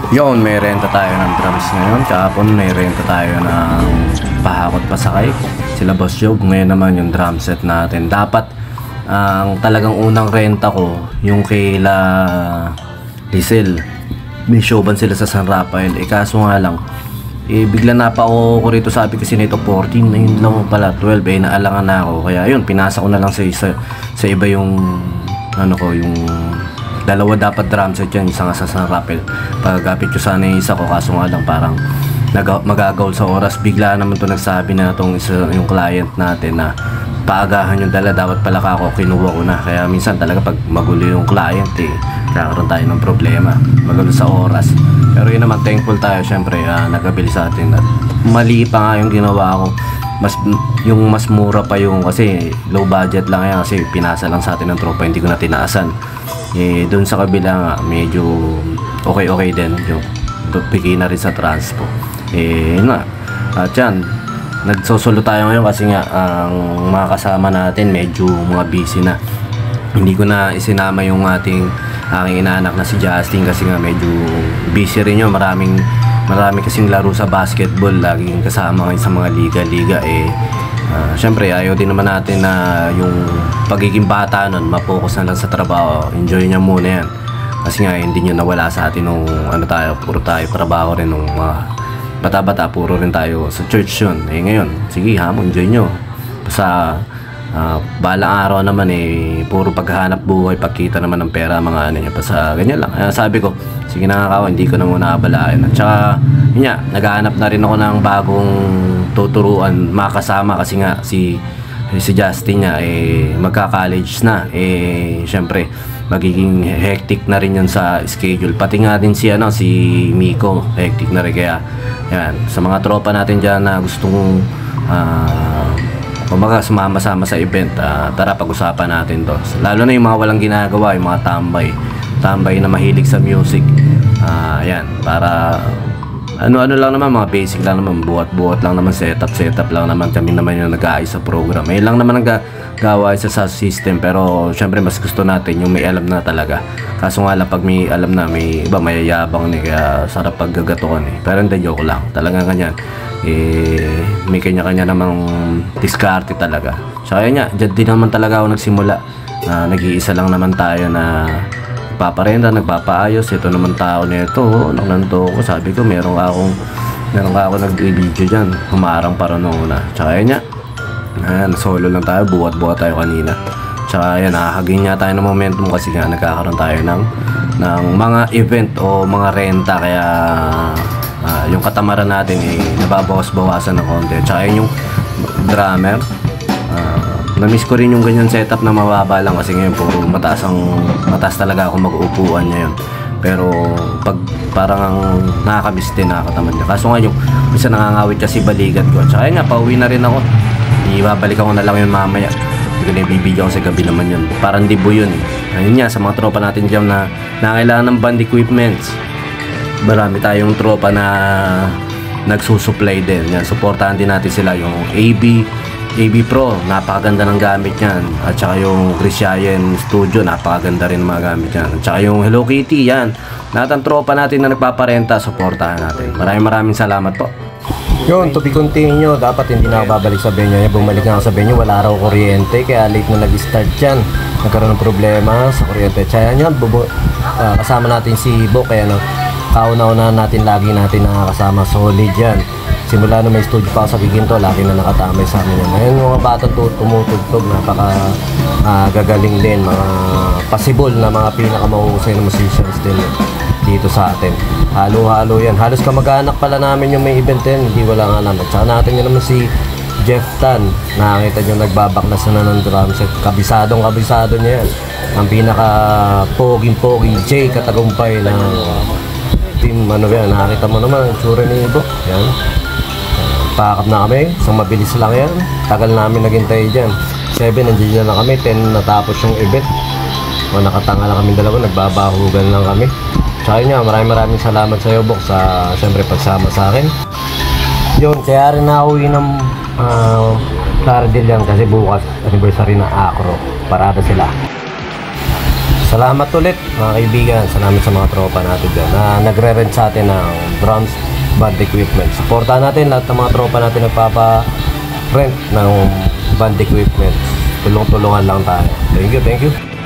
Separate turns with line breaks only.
Yun, may renta tayo ng drums ngayon. Kahapon may renta tayo ng pahakot pasakay. Sila Boss Job. Ngayon naman yung drum set natin. Dapat ang talagang unang renta ko yung kila Lizel. May showban sila sa San Rafael. Kaso nga lang, bigla na pa ako rito, sabi kasi nito 14, ayun lang pala 12, naalangan na ako. Kaya yun, pinasa ko na lang sa iba yung ano ko, yung dalawa dapat drum set yan, isa nga sa San Rafael. Pagkapit ko sana yung isa ko, kaso nga lang parang magagaw sa oras. Bigla naman to nagsabi na yung client natin na paagahan yung dala, dapat pala ako kinuha ko na. Kaya minsan talaga pag magulo yung client kakaroon tayo ng problema, magulo sa oras. Pero yun naman, thankful tayo syempre, nagabili sa atin. At mali pa nga yung ginawa ko, mas mura pa yung, kasi low budget lang yan, kasi pinasa lang sa atin ng tropa, hindi ko na tinaasan. Doon sa kabila nga, medyo okay din yung piki na rin sa transpo. Nga, at yan, nagsosolo tayo ngayon kasi nga ang mga kasama natin medyo mga busy na. Hindi ko na isinama yung aking inaanak na si Justin kasi nga medyo busy rin yun. Marami kasing laro sa basketball, laging kasama ngayon sa mga liga-liga. Syempre ayaw din naman natin na yung pagiging bata nun mapokus na lang sa trabaho. Enjoy niya muna yan kasi nga hindi nyo nawala sa atin nung puro tayo trabaho rin nung bata-bata, puro rin tayo sa church yun. Ngayon, sige enjoy nyo. Sa balang araw naman puro paghahanap buhay, pagkita naman ng pera, mga ano nyo pa sa ganyan lang. Sabi ko, sige na nga hindi ko na muna abalain. At saka, yun nga, naghahanap na rin ako ng bagong tuturuan, makasama kasi nga si Justin niya magka-college na. Syempre, magiging hectic na rin yun sa schedule. Pati nga din si Miko, hectic na rin. Kaya, yan, sa mga tropa natin dyan na gustong kumbaga sumama-sama sa event, tara pag-usapan natin to. Lalo na yung mga walang ginagawa, yung mga tambay na mahilig sa music. Yan, para ano lang naman, mga basic lang naman, buhat lang naman, setup lang naman. Kami naman yung nag-aayos sa program. Lang naman nag-gawa sa system, pero syempre mas gusto natin yung may alam na talaga. Kaso nga lang, pag may alam na, may iba mayayabang kaya sarap paggagatukan pero hindi, joke lang, talagang ganyan. May kanya-kanya namang diskarte talaga. So ayun nga, dyan din naman talaga ako nagsimula. Nag-iisa lang naman tayo na nagpaparenta, nagpapaayos. Ito naman tao nito, nanto ko, sabi ko meron ka ako nag-video dyan, humarang para noong una. Tsaka ayun nga, solo lang tayo, buhat tayo kanina. Tsaka ayan, nakakagin nga tayo ng momentum kasi nga nagkakaroon tayo ng mga event o mga renta. Kaya yung katamaran natin nababawas-bawasan ng konti. Tsaka yung drummer, na-miss ko rin yung ganyan setup na mababa lang kasi ngayon puro mataas talaga ako mag-uupuan niya yun. Pero pag parang nakakamiss din, nakakatamad niya. Kaso nga yung isa nangangawit kasi balikat ko. Tsaka nga, pauwi na rin ako. Ibabalik ako na lang yun mamaya. Hindi ko na ibibigyan ko sa gabi naman yun. Parang dibo yun Ayun nga, sa mga tropa natin dyan na kailangan ng band equipments, marami tayong tropa na nagsusupply din. Yan, supportahan din natin sila. Yung AB Pro, napakaganda ng gamit yan. At saka yung Grishayen Studio, napakaganda rin ng mga gamit yan. At saka yung Hello Kitty, yan. Lahat ng tropa natin na nagpaparenta, supportahan natin. Maraming salamat po.
Yun, to be continue. Dapat hindi na ako babalik sa venue niya. Bumalik na ako sa venue, wala raw kuryente. Kaya late na nag-start yan. Nagkaroon ng problema sa kuryente. Kaya yan, kasama natin si Bo. Kaya kauna-una natin, lagi natin nakakasama. Solid yan. Simula na may studio pa sa Giginto, lagi na nakatamay sa amin yan. Ngayon mga bata tumutugtog, napaka gagaling din. Mga possible na mga pinakamahusay na musicians din dito sa atin. Halo-halo yan. Halos kamag-anak pala namin yung may event din. Hindi wala nga naman. Tsaka natin yun naman si Jeff Tan. Nakakita nyo nagbabaklas na ng drum set. Kabisado niya yan. Ang pinaka-poging-pogi J Katagumpay na team yan. Nakakita mo naman ang tsura ni Ibo. Yan. Pakap na kami. Isang mabilis lang yan. Tagal namin naghintay dyan. 7, nandiyan na kami. 10 natapos yung event. Nakatanga lang kami dalawa. Nagbabahugan lang kami. Tsaka yun nga, maraming salamat sa iyo, Bok, sa siyempre pagsama sa akin. Yun, kaya rin nauwi ng Claridel yan kasi bukas anniversary ng Acro. Parada sila. Salamat ulit mga kaibigan. Salamat sa mga tropa natin dyan na nagre-rent sa atin ng drums, band equipment. Supportahan natin lahat ng mga tropa natin nagpapa-rent ng band equipment. Tulong-tulungan lang tayo. Thank you, thank you.